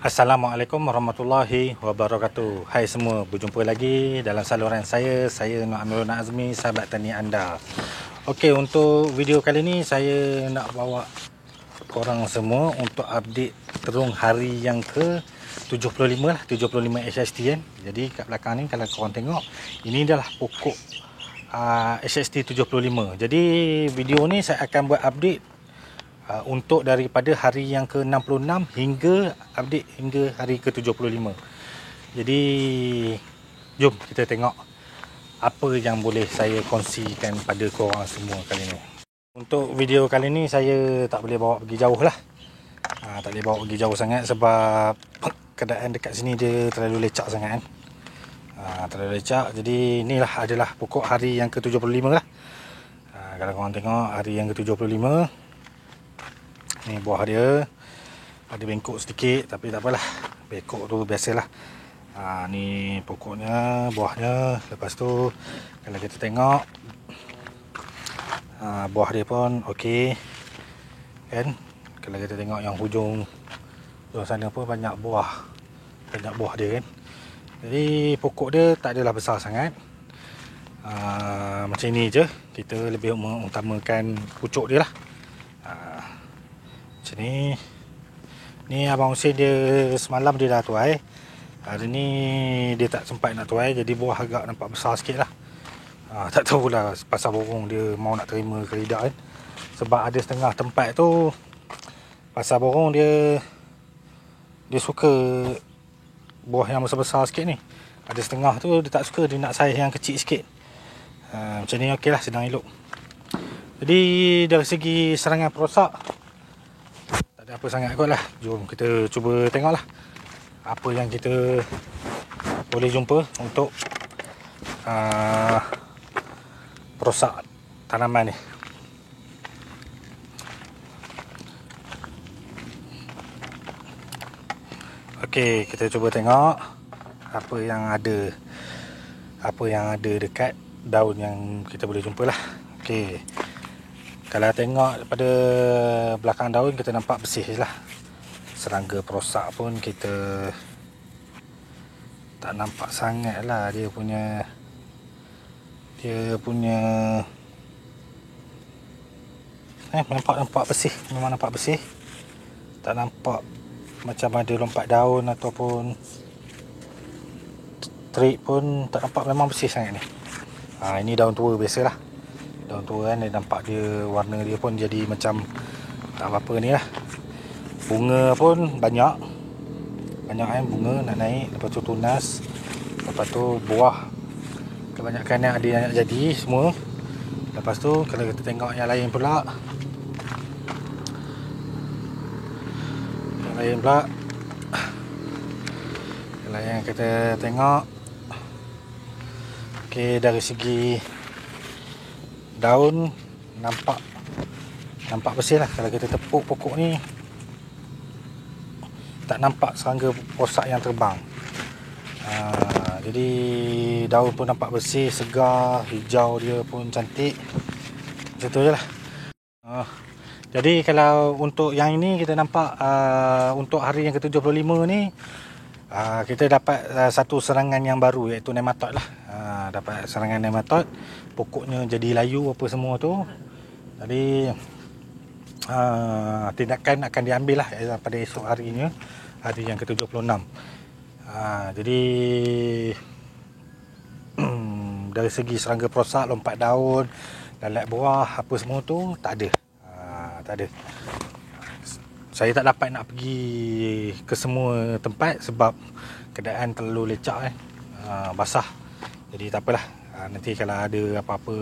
Assalamualaikum warahmatullahi wabarakatuh. Hai semua, berjumpa lagi dalam saluran saya Nur Amirul Azmi, sahabat tani anda. Okey, untuk video kali ni saya nak bawa korang semua untuk update terung hari yang ke 75 lah, 75 HST kan. Jadi kat belakang ni kalau korang tengok, ini adalah pokok HST 75. Jadi video ni saya akan buat update untuk daripada hari yang ke-66 hingga update hingga hari ke-75. Jadi jom kita tengok apa yang boleh saya kongsikan pada korang semua kali ni. Untuk video kali ni saya tak boleh bawa pergi jauh lah. Tak boleh bawa pergi jauh sangat sebab keadaan dekat sini dia terlalu lecak sangat kan. Terlalu lecak. Jadi inilah adalah pokok hari yang ke-75 lah. Kalau korang tengok hari yang ke-75, ni buah dia ada bengkok sedikit, tapi tak apalah, bengkok tu biasalah. Ni pokoknya, buahnya. Lepas tu kalau kita tengok buah dia pun okey kan. Kalau kita tengok yang hujung sana pun banyak buah dia kan. Jadi pokok dia tak adalah besar sangat. Macam ni je, kita lebih mengutamakan pucuk dia lah. Macam ni. Ni Abang Hussein dia semalam dia dah tuai. Hari ni dia tak sempat nak tuai, jadi buah agak nampak besar sikit lah. Tak tahulah pasal burung dia mau nak terima ke tidak kan. Sebab ada setengah tempat tu pasal burung dia suka buah yang besar-besar sikit ni. Ada setengah tu dia tak suka, dia nak saiz yang kecil sikit. Macam ni okey lah, sedang elok. Jadi dari segi serangan perosak tak ada apa sangat kot lah. Jom kita cuba tengok lah apa yang kita boleh jumpa untuk perosak tanaman ni. Okey, kita cuba tengok apa yang ada dekat daun yang kita boleh jumpa lah. Okey, kalau tengok pada belakang daun kita nampak bersih lah. Serangga perosak pun kita tak nampak sangat lah. Dia punya nampak bersih. Memang nampak bersih. Tak nampak macam ada lompat daun ataupun trik pun tak nampak. Memang bersih sangat ni. Ini daun tua biasalah. Daun tua kan, dia nampak dia warna dia pun jadi macam tak apa-apa ni lah. Bunga pun banyak kan, bunga nak naik. Lepas tu tunas. Lepas tu buah kebanyakan yang ada yang nak jadi semua. Lepas tu kalau kita tengok yang lain pula, kalau yang kita tengok, okey, dari segi daun nampak bersih lah. Kalau kita tepuk pokok ni tak nampak serangga perosak yang terbang. Jadi daun pun nampak bersih, segar, hijau dia pun cantik. Macam tu je lah. Jadi kalau untuk yang ini kita nampak untuk hari yang ke-75 ni kita dapat satu serangan yang baru, iaitu nematod lah. Dapat serangan nematod, pokoknya jadi layu apa semua tu. Jadi tindakan akan diambil lah pada esok harinya, hari yang ke-76. Jadi dari segi serangga perosak, lompat daun, lalat buah apa semua tu tak ada. Saya tak dapat nak pergi ke semua tempat sebab keadaan terlalu lecak basah. Jadi tak apalah, nanti kalau ada apa-apa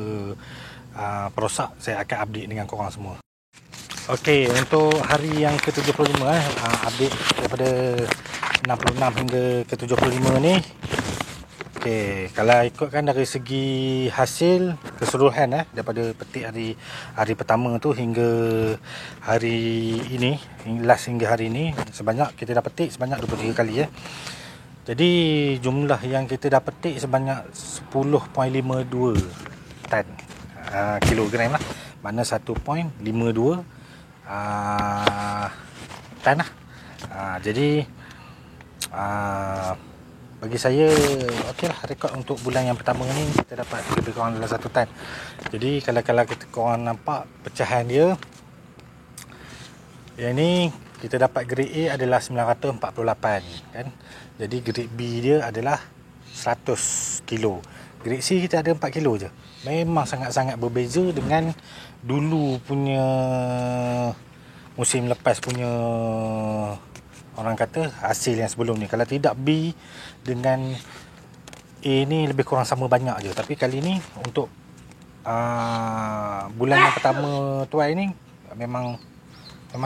perosak saya akan update dengan korang semua. Okey, untuk hari yang ke-75 update daripada 66 hingga ke-75 ni. Okey, kalau ikutkan dari segi hasil keseluruhan daripada petik hari pertama tu hingga hari ini, hingga hari ini, sebanyak kita dah petik sebanyak 23 kali ya. Jadi jumlah yang kita dah petik sebanyak 10.52 tan kilogram lah. Mana 1.52 tan lah. Jadi bagi saya okeylah, rekod untuk bulan yang pertama ni kita dapat lebih kurang dalam 1 tan. Jadi kalau kita korang nampak pecahan dia, yang ni kita dapat grade A adalah 948 kan. Jadi grade B dia adalah 100 kilo. Grade C kita ada 4 kilo je. Memang sangat-sangat berbeza dengan dulu punya musim lepas punya, orang kata hasil yang sebelum ni. Kalau tidak, B dengan A ni lebih kurang sama banyak je. Tapi kali ni untuk bulan yang pertama tuai ni memang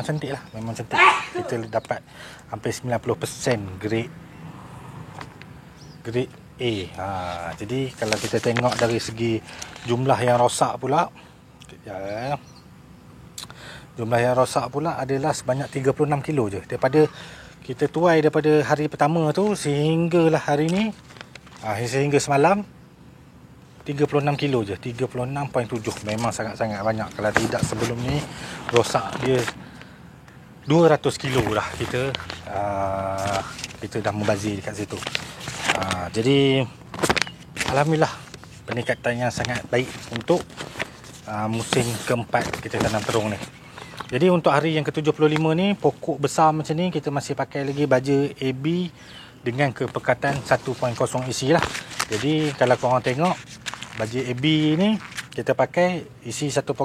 cantik lah. Memang cantik. Kita dapat hampir 90% grade A. Jadi kalau kita tengok dari segi jumlah yang rosak pula, jumlah yang rosak pula adalah sebanyak 36 kilo je. Daripada kita tuai daripada hari pertama tu sehinggalah hari ni, sehingga semalam, 36 kilo je. 36.7. Memang sangat-sangat banyak. Kalau tidak sebelum ni rosak dia 200 kilo dah kita dah membazir dekat situ. Jadi alhamdulillah, peningkatan yang sangat baik untuk musim keempat kita tanam terung ni. Jadi untuk hari yang ke-75 ni, pokok besar macam ni kita masih pakai lagi baja AB dengan kepekatan 1.0 isi lah. Jadi kalau korang tengok baja AB ni kita pakai isi 1.0,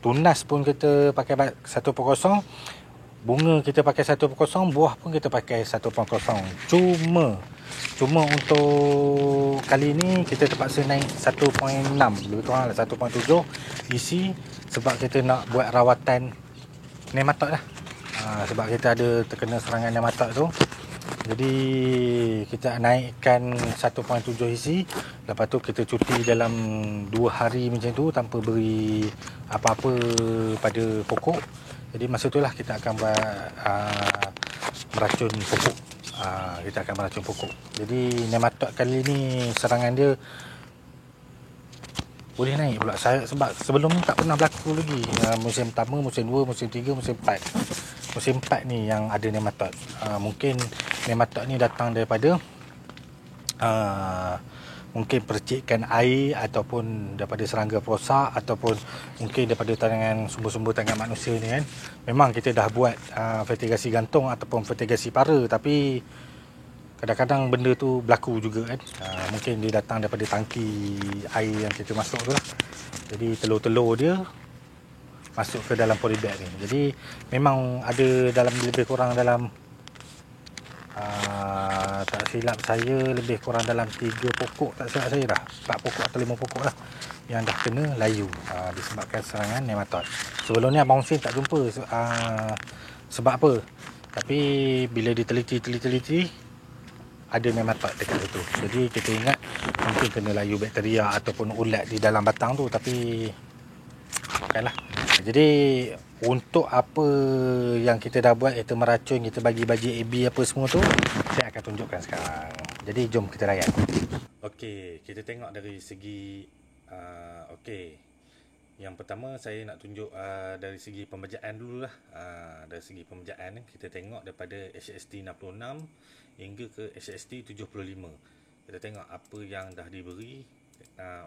tunas pun kita pakai 1.0, bunga kita pakai 1.0, buah pun kita pakai 1.0. Cuma untuk kali ni kita terpaksa naik 1.6, lebih kurang 1.7 isi, sebab kita nak buat rawatan nematod lah. Sebab kita ada terkena serangan nematod tu. Jadi kita naikkan 1.7 isi. Lepas tu kita cuti dalam 2 hari macam tu tanpa beri apa-apa pada pokok. Jadi masa tu lah kita akan buat meracun pokok. Kita akan meracun pokok. Jadi nematod kali ni serangan dia boleh naik pula. Sebab sebelum ni tak pernah berlaku lagi. Musim pertama, musim 2, musim 3, musim 4. Musim 4 ni yang ada nematod. Mungkin nematod ni datang daripada mungkin percikan air, ataupun daripada serangga perosak, ataupun mungkin daripada tangan sumber-sumber tangan manusia ni kan. Memang kita dah buat fertigasi gantung ataupun fertigasi para, tapi kadang-kadang benda tu berlaku juga kan. Mungkin dia datang daripada tangki air yang kita masuk tu lah. Jadi telur-telur dia masuk ke dalam polybag ni. Jadi memang ada dalam lebih kurang dalam tak silap saya lebih kurang dalam 3 pokok, tak silap saya dah 4 pokok atau 5 pokok lah yang dah kena layu disebabkan serangan nematod. Sebelum ni Abang Hussein tak jumpa sebab apa, tapi bila diteliti ada nematod dekat situ. Jadi kita ingat mungkin kena layu bakteria ataupun ulat di dalam batang tu, tapi bukanlah. Jadi untuk apa yang kita dah buat, kita meracun, kita bagi baja AB apa semua tu, saya akan tunjukkan sekarang. Jadi jom kita layan. Okey, kita tengok dari segi yang pertama saya nak tunjuk dari segi pembejaan dululah. Dari segi pembejaan ni kita tengok daripada HST 66 hingga ke HST 75. Kita tengok apa yang dah diberi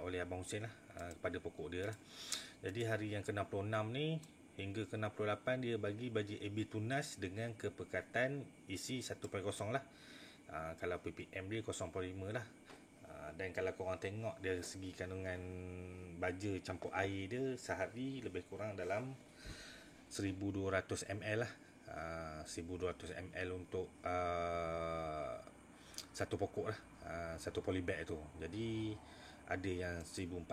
oleh Abang Hussein lah kepada pokok dia lah. Jadi hari yang ke-66 ni hingga ke-68 dia bagi baja AB tunas dengan kepekatan isi 1.0 lah. Kalau ppm dia 0.5 lah. Dan kalau korang tengok dari segi kandungan baja campur air dia sehari lebih kurang dalam 1200 ml lah. 1200 ml untuk satu pokok lah, satu polybag tu. Jadi ada yang 1400,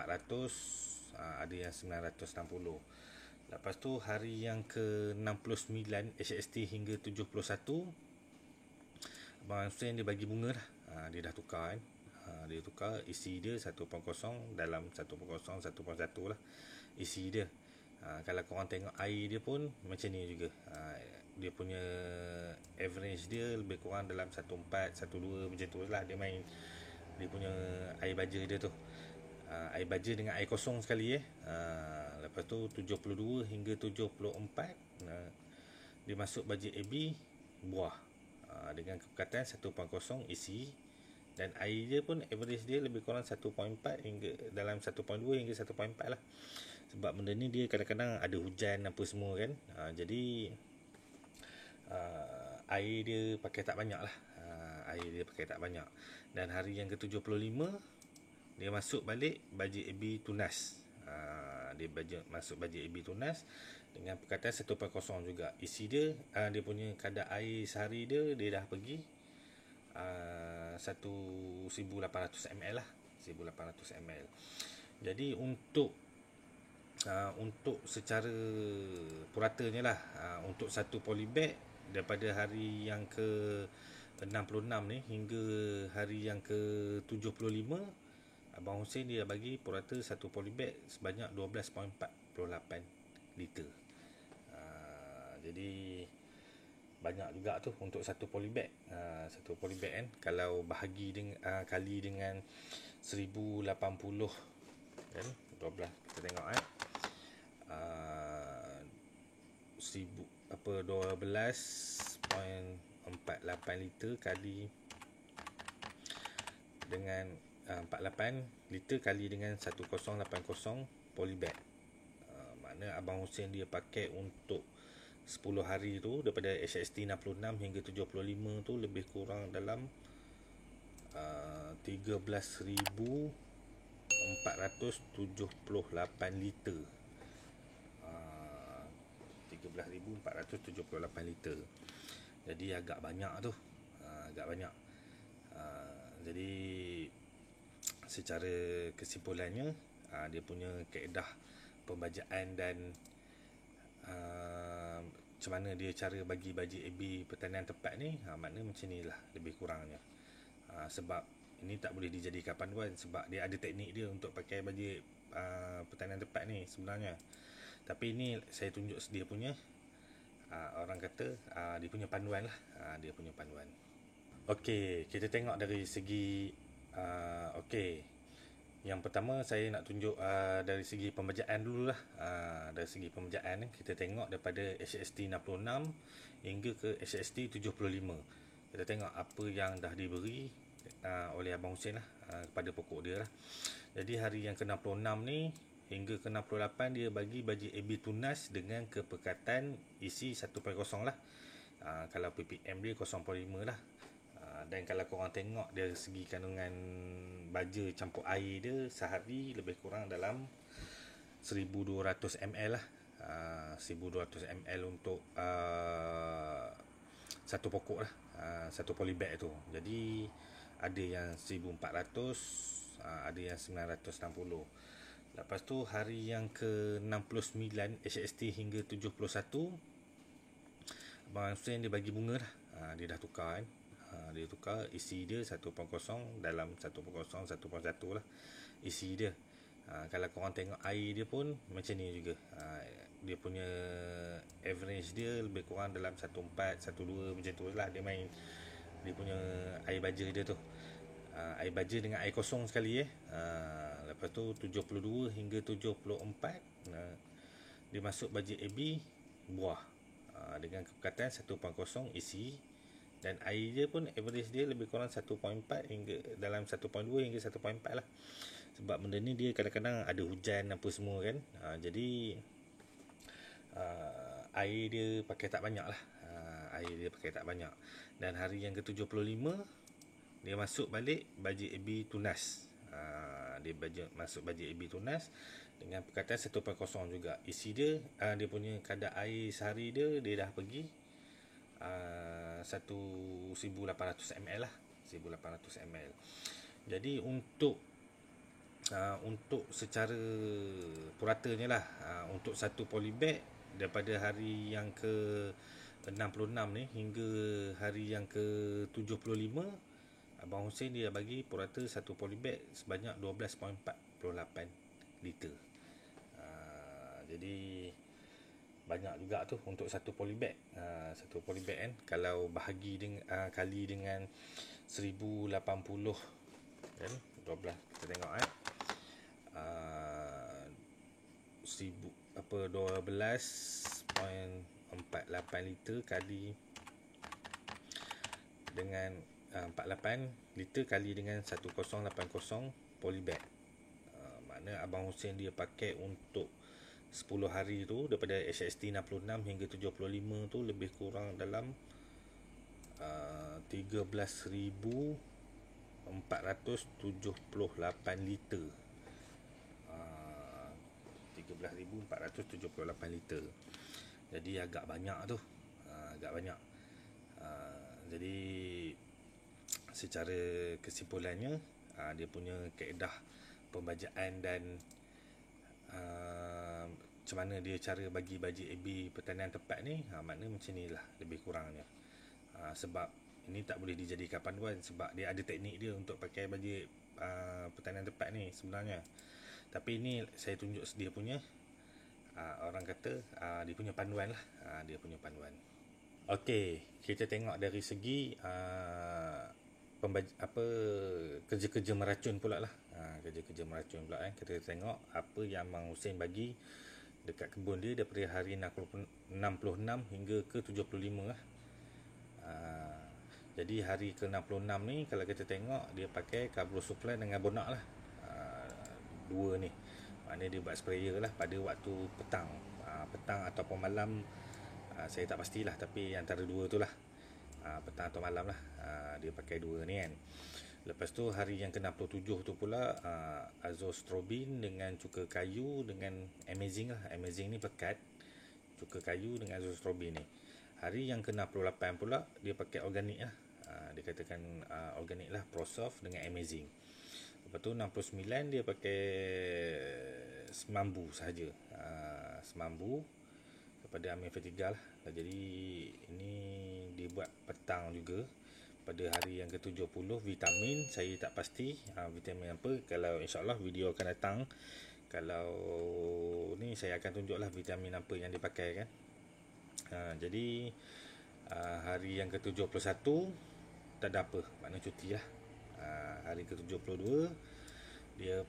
ada yang 960. Lepas tu hari yang ke-69 HST hingga 71, Abang Hussein dia bagi bunga lah. Dia dah tukar kan. Dia tukar isi dia 1.0 dalam 1.0 1.1 lah isi dia. Kalau korang tengok air dia pun macam ni juga. Dia punya average dia lebih kurang dalam 1.4 1.2 macam tu lah. Dia main dia punya air baja dia tu. Air baja dengan air kosong sekali lepas tu 72 hingga 74 dia masuk baja AB buah. dengan kepekatan 1.0 isi, dan air dia pun average dia lebih kurang 1.4 hingga dalam 1.2 hingga 1.4 lah. Sebab benda ni dia kadang-kadang ada hujan apa semua kan. Jadi air dia pakai tak banyak lah. Air dia pakai tak banyak. Dan hari yang ke-75 dia masuk balik baji AB tunas. Dia masuk baji AB tunas dengan perkataan 1.0 juga. Isi dia, dia punya kadar air sehari dia dah pergi 1800 ml lah, 1800 ml. Jadi untuk secara puratanya lah, untuk satu polybag daripada hari yang ke 66 ni hingga hari yang ke 75, Abang Hussein dia bagi purata satu polybag sebanyak 12.48 liter. Jadi banyak juga tu untuk satu polybag. Satu polybag kan, kalau bahagi dengan kali dengan 1080 kan, 12 kita tengok 12.48 liter kali dengan 48 liter kali dengan 1080 polybag. Makna Abang Hussein dia pakai untuk 10 hari tu daripada HST 66 hingga 75 tu lebih kurang dalam 13,478 liter. 13,478 liter. Jadi agak banyak tu. Agak banyak. Jadi secara kesimpulannya, dia punya kaedah pembajaan dan macam mana dia cara bagi baji AB pertanian tepat ni, makna macam ni lah lebih kurangnya. Sebab ini tak boleh dijadikan panduan, sebab dia ada teknik dia untuk pakai baji pertanian tepat ni sebenarnya. Tapi ini saya tunjuk dia punya, orang kata dia punya panduan lah. Dia punya panduan. Okey, kita tengok dari segi yang pertama saya nak tunjuk dari segi pembajaan dulu lah. Dari segi pembajaan kita tengok daripada HST 66 hingga ke HST 75. Kita tengok apa yang dah diberi oleh Abang Hussein lah kepada pokok dia lah. Jadi hari yang ke-66 ni hingga ke-68 dia bagi baji AB tunas dengan kepekatan isi 1.0 lah. Kalau ppm dia 0.5 lah. Dan kalau korang tengok dari segi kandungan baja campur air dia sehari lebih kurang dalam 1200 ml lah. 1200 ml untuk satu pokok lah, satu polybag tu. Jadi ada yang 1400, ada yang 960. Lepas tu hari yang ke-69 HST hingga 71, Abang Hussein dia bagi bunga lah. Dia dah tukar kan. Dia tukar isi dia 1.0 dalam 1.0 1.1 lah isi dia. Kalau korang tengok air dia pun macam ni juga. Dia punya average dia lebih kurang dalam 1.4 1.2 macam tu lah. Dia main dia punya air baja dia tu, air baja dengan air kosong sekali lepas tu 72 hingga 74 dia masuk baja AB buah dengan kepekatan 1.0 isi, dan air dia pun average dia lebih kurang 1.4 hingga dalam 1.2 hingga 1.4 lah. Sebab benda ni dia kadang-kadang ada hujan apa semua kan. Jadi air dia pakai tak banyak lah. Air dia pakai tak banyak. Dan hari yang ke-75 dia masuk balik baji AB tunas. Dia masuk baji AB tunas dengan perkataan 1.0 juga. Isi dia, dia punya kadar air sehari dia dah pergi 1800 ml lah, 1800 ml. Jadi untuk secara puratanya lah, untuk satu polybag daripada hari yang ke 66 ni hingga hari yang ke 75, Abang Hussein dia bagi purata satu polybag sebanyak 12.48 liter. Jadi banyak juga tu untuk satu polybag. Satu polybag kan, kalau bahagi dengan kali dengan 1080 kan, 12 kita tengok 12.48 liter kali dengan 48 liter kali dengan 1080 polybag. Makna Abang Hussein dia pakai untuk 10 hari tu, daripada HST 66 hingga 75 tu lebih kurang dalam 13,478 liter. 13,478 liter. Jadi agak banyak tu. Agak banyak. Jadi secara kesimpulannya, dia punya kaedah pembajaan dan macam mana dia cara bagi baji AB pertanian tepat ni, makna macam ni lah lebih kurangnya. Sebab ini tak boleh dijadikan panduan, sebab dia ada teknik dia untuk pakai baji pertanian tepat ni sebenarnya. Tapi ini saya tunjuk dia punya, orang kata dia punya panduan lah. Dia punya panduan. Okey, kita tengok dari segi kerja-kerja meracun pula lah. Kerja-kerja meracun pula kita tengok apa yang Abang Hussein bagi dekat kebun dia daripada hari 66 hingga ke 75 lah. Jadi hari ke 66 ni kalau kita tengok dia pakai Carbosupply dengan Bonac lah. Dua ni. Maknanya dia buat sprayer lah pada waktu petang. Petang ataupun malam, saya tak pastilah, tapi antara dua tu lah. Petang atau malam lah, dia pakai dua ni kan. Lepas tu hari yang ke-67 tu pula Azostrobin dengan cuka kayu dengan Amazing lah. Amazing ni pekat, cuka kayu dengan Azostrobin ni. Hari yang ke-68 pula dia pakai organik lah. Dia katakan organik lah, Prosoft dengan Amazing. Lepas tu 69 dia pakai Semambu sahaja. Semambu kepada Amir Vertigal lah. Jadi ini dia buat petang juga. Pada hari yang ke-70 vitamin saya tak pasti vitamin apa. Kalau insyaAllah video akan datang, kalau ni saya akan tunjuklah vitamin apa yang dipakai kan. Jadi hari yang ke-71 tak ada apa, maknanya cuti lah. Hari ke-72 dia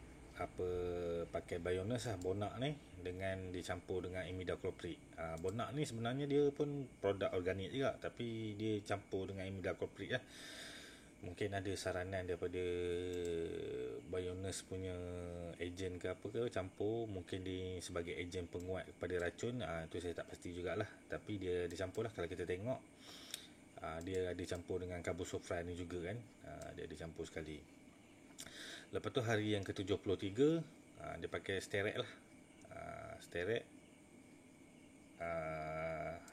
pakai Bionis lah, Bonac ni, dengan dicampur dengan Imidacloprid. Bonac ni sebenarnya dia pun produk organik juga, tapi dia campur dengan Imidacloprid lah. Mungkin ada saranan daripada Bionis punya ejen ke apa ke campur, mungkin dia sebagai ejen penguat kepada racun. Itu saya tak pasti jugalah, tapi dia dicampur lah. Kalau kita tengok dia ada campur dengan Carbosupply ni juga kan. Dia ada campur sekali. Lepas tu hari yang ke-73 dia pakai Sterek lah. Sterek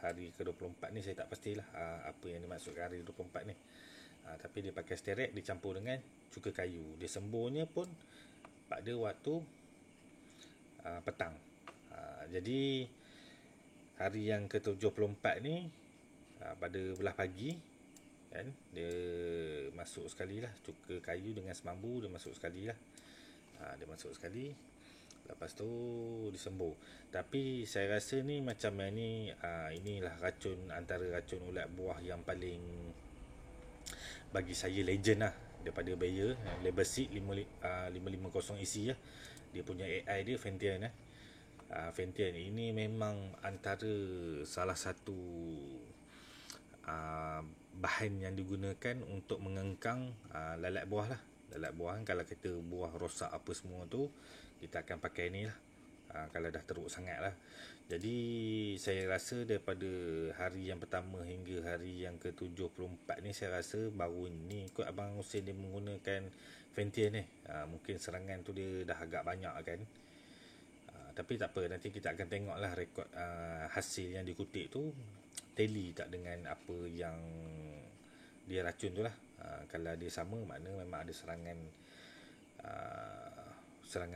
hari ke-24 ni saya tak pastilah apa yang dimaksudkan hari 24 ni. Tapi dia pakai Sterek dicampur dengan cuka kayu. Dia semburnya pun pada waktu petang. Jadi hari yang ke-74 ni pada belah pagi kan, dia masuk sekali lah cuka kayu dengan Semambu, dia masuk sekali lah. Dia masuk sekali, lepas tu disembur. Tapi saya rasa ni macam yang ni, inilah racun, antara racun ulat buah yang paling bagi saya legend lah daripada Bayer, Label Seed 550 EC lah. Dia punya AI dia Fentian lah. Fentian ini memang antara salah satu bahan yang digunakan untuk mengengkang lalat buah lah. Lalat buah kan, kalau kita buah rosak apa semua tu, kita akan pakai ni lah. Kalau dah teruk sangat lah. Jadi saya rasa daripada hari yang pertama hingga hari yang ke-74 ni, saya rasa baru ni kot Abang Hussein dia menggunakan Fentian ni. Mungkin serangan tu dia dah agak banyak kan. Tapi tak apa, nanti kita akan tengok lah rekod hasil yang dikutip tu tally tak dengan apa yang dia racun tu lah. Kalau dia sama, makna memang ada serangan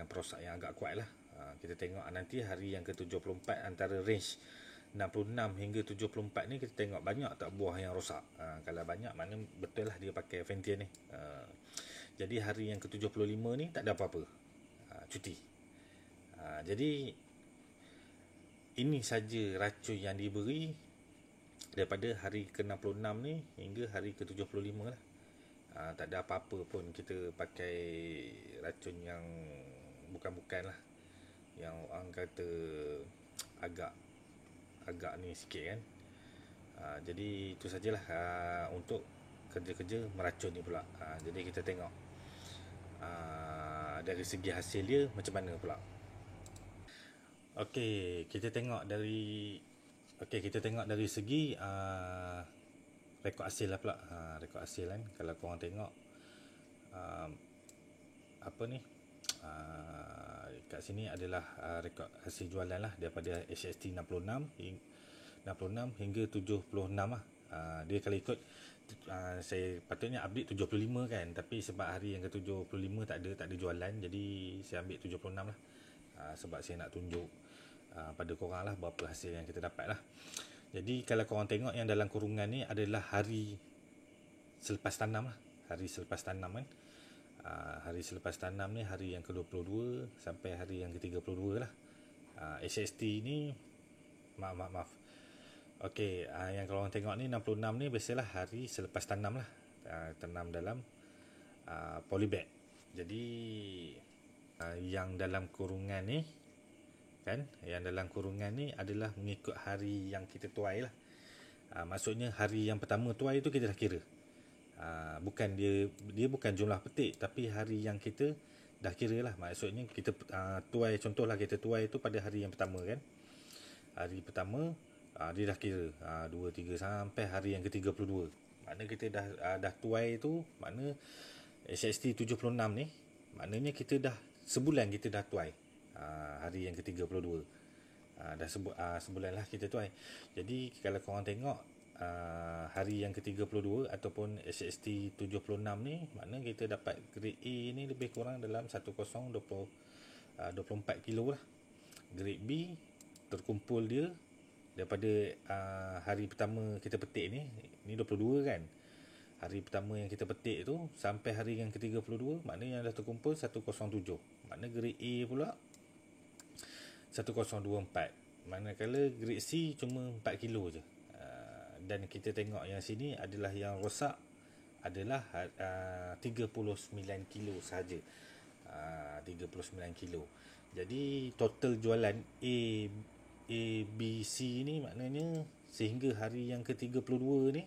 perosak yang agak kuat lah. Kita tengok nanti hari yang ke-74 antara range 66 hingga 74 ni, kita tengok banyak tak buah yang rosak. Kalau banyak, makna betul lah dia pakai Fentian ni. Jadi hari yang ke-75 ni tak ada apa-apa, cuti. Jadi ini saja racun yang diberi daripada hari ke-66 ni hingga hari ke-75 lah. Tak ada apa-apa pun kita pakai racun yang bukan-bukan lah, yang orang kata agak ni sikit kan. Jadi itu sajalah untuk kerja-kerja meracun ni pula. Jadi kita tengok dari segi hasil dia macam mana pula. Okey, kita tengok dari segi rekod hasil lah pula. Rekod hasil kan, kalau korang tengok apa ni, kat sini adalah rekod hasil jualan lah daripada HST 66 hingga 76 lah. Dia kalau ikut saya patutnya update 75 kan, tapi sebab hari yang ke-75 tak ada jualan, jadi saya ambil 76 lah. Sebab saya nak tunjuk pada korang lah berapa hasil yang kita dapat lah. Jadi kalau korang tengok yang dalam kurungan ni adalah hari selepas tanam lah. Hari selepas tanam kan. Hari selepas tanam ni hari yang ke-22 sampai hari yang ke-32 lah. HST ni maaf. Okey, yang kalau orang tengok ni 66 ni biasalah hari selepas tanam lah. Tanam dalam polybag. Jadi yang dalam kurungan ni kan, yang dalam kurungan ni adalah mengikut hari yang kita tuai lah. Maksudnya hari yang pertama tuai tu kita dah kira. Bukan dia bukan jumlah petik, tapi hari yang kita dah kira lah. Maksudnya kita tuai, contohlah kita tuai tu pada hari yang pertama kan. Hari pertama dia dah kira 2, 3 sampai hari yang ke-32. Maknanya kita dah tuai tu, makna HST 76 ni, maknanya kita dah sebulan kita dah tuai. Hari yang ke-32 dah sebulan lah kita tuai. Jadi kalau korang tengok hari yang ke-32 ataupun HST 76 ni, maknanya kita dapat grade A ni lebih kurang dalam 24 kilo lah. Grade B terkumpul dia daripada hari pertama kita petik ni 22 kan. Hari pertama yang kita petik tu sampai hari yang ke-32, maknanya yang dah terkumpul 107. Maknanya grade A pula 1024. Manakala grade C cuma 4 kilo je. Dan kita tengok yang sini adalah yang rosak adalah 39 kilo sahaja. 39 kilo. Jadi total jualan A, B, C ni maknanya sehingga hari yang ke-32 ni,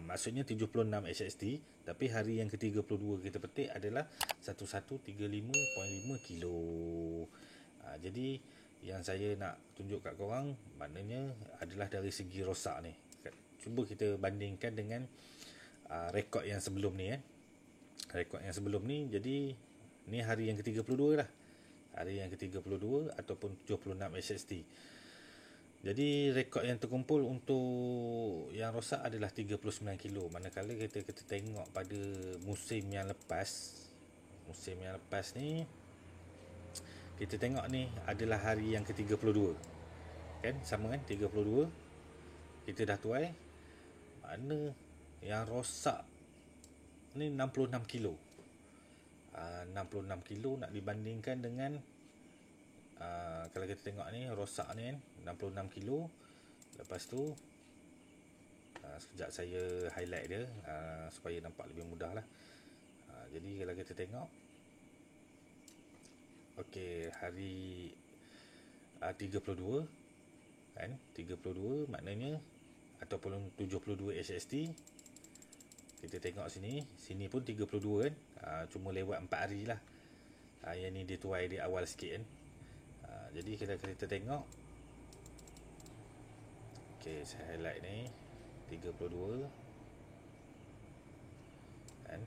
maksudnya 76 HST, tapi hari yang ke-32 kita petik adalah 1135.5 kilo. Jadi yang saya nak tunjuk kat korang maknanya adalah dari segi rosak ni. Cuba kita bandingkan dengan rekod yang sebelum ni kan. Rekod yang sebelum ni, jadi ni hari yang ke-32 lah. Hari yang ke-32 ataupun 76 HST. Jadi rekod yang terkumpul untuk yang rosak adalah 39 kilo. Manakala kita tengok pada musim yang lepas ni, kita tengok ni adalah hari yang ke-32 kan, sama kan, 32 kita dah tuai. Mana yang rosak ni 66 kilo. 66 kilo nak dibandingkan dengan kalau kita tengok ni rosak ni kan 66 kilo. Lepas tu sekejap saya highlight dia supaya nampak lebih mudah lah. Jadi kalau kita tengok, okey, hari 32 kan, 32 maknanya ataupun 72 HST. Kita tengok sini pun 32 kan, cuma lewat 4 hari lah. Yang ni dia tuai dia awal sikit kan. Jadi kalau kita tengok, okey, saya highlight ni 32 kan.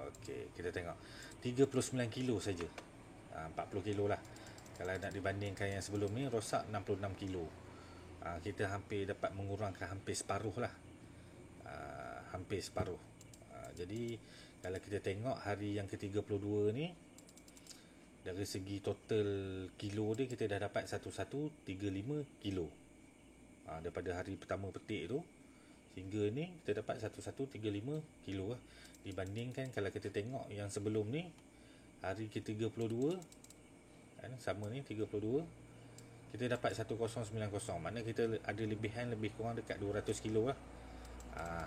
Okey, kita tengok 39 kilo saja. 40 kilo lah. Kalau nak dibandingkan yang sebelum ni rosak 66 kilo. Kita hampir dapat mengurangkan hampir separuh lah. Hampir separuh. Jadi kalau kita tengok hari yang ke-32 ni, dari segi total kilo dia kita dah dapat 1135 kilo. Daripada hari pertama petik tu hingga ni kita dapat 1135 kilo lah. Dibandingkan kalau kita tengok yang sebelum ni, hari ke-32 kan, sama ni 32, kita dapat 1090. Maknanya kita ada lebihan lebih kurang dekat 200 kilo lah.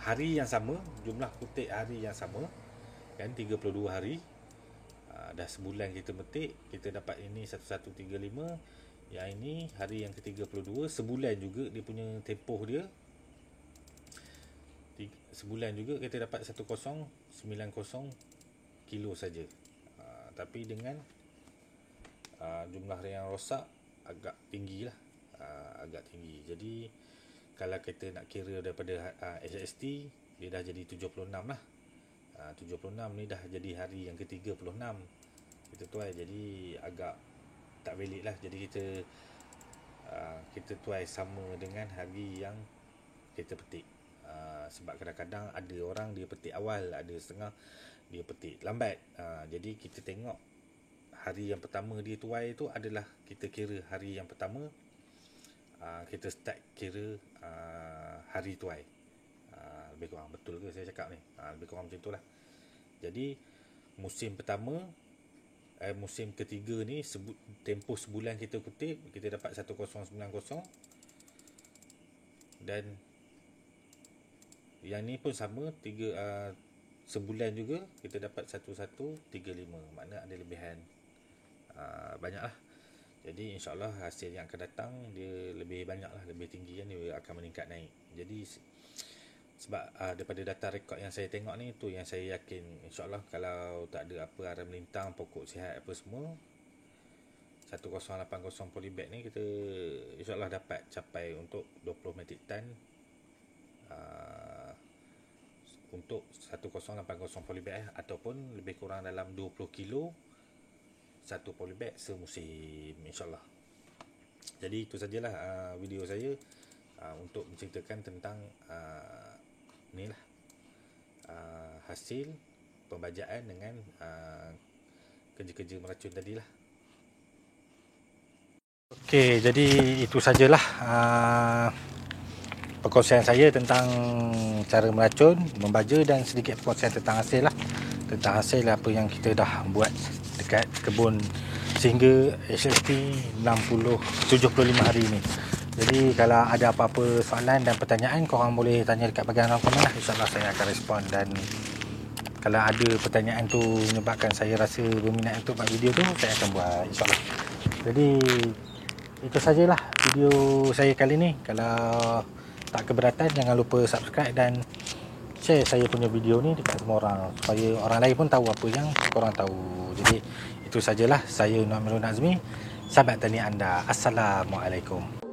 Hari yang sama, jumlah petik hari yang sama kan, 32 hari. Dah sebulan kita metik, kita dapat ini 1135. Yang ini hari yang ke-32, sebulan juga dia punya tempoh dia. sebulan juga kita dapat 1090 kilo saja. Tapi dengan jumlah yang rosak agak tinggi lah, agak tinggi. Jadi kalau kita nak kira daripada SST, dia dah jadi 76 lah. 76 ni dah jadi hari yang ke-36 kita tuai, jadi agak tak valid lah. Jadi kita tuai sama dengan hari yang kita petik. Sebab kadang-kadang ada orang dia petik awal, ada setengah dia petik lambat. Jadi kita tengok hari yang pertama dia tuai tu adalah kita kira hari yang pertama, kita start kira hari tuai. Lebih kurang betul ke saya cakap ni? Lebih kurang macam tu lah. Jadi musim pertama, musim ketiga ni tempoh sebulan kita kutip, kita dapat 1090. Dan yang ni pun sama, sebulan juga kita dapat 1135. Makna ada lebihan banyak lah. Jadi insyaAllah hasil yang akan datang dia lebih banyak lah, lebih tinggi kan, dia akan meningkat naik. Jadi sebab daripada data rekod yang saya tengok ni, tu yang saya yakin insyaAllah kalau tak ada apa arah melintang, pokok sihat apa semua, 1080 polybag ni kita insyaAllah dapat capai untuk 20 metric ton untuk 1080 polybag, ataupun lebih kurang dalam 20 kilo satu polybag semusim insyaAllah. Jadi itu sajalah video saya untuk menceritakan tentang ni lah, hasil pembajaan dengan kerja-kerja meracun tadi lah. Okey, jadi itu sajalah perkongsian saya tentang cara meracun, membaja, dan sedikit perkongsian tentang hasil lah. Tentang hasil apa yang kita dah buat dekat kebun sehingga HST 75 hari ni. Jadi kalau ada apa-apa soalan dan pertanyaan, korang boleh tanya dekat bahagian komen lah. InsyaAllah saya akan respon. Dan kalau ada pertanyaan tu menyebabkan saya rasa berminat untuk buat video tu, saya akan buat insyaAllah. Jadi itu sajalah video saya kali ni. Kalau tak keberatan, jangan lupa subscribe dan share saya punya video ni dekat semua orang, supaya orang lain pun tahu apa yang korang tahu. Jadi itu sajalah. Saya Nur Amirul Nazmi, sahabat tani anda. Assalamualaikum.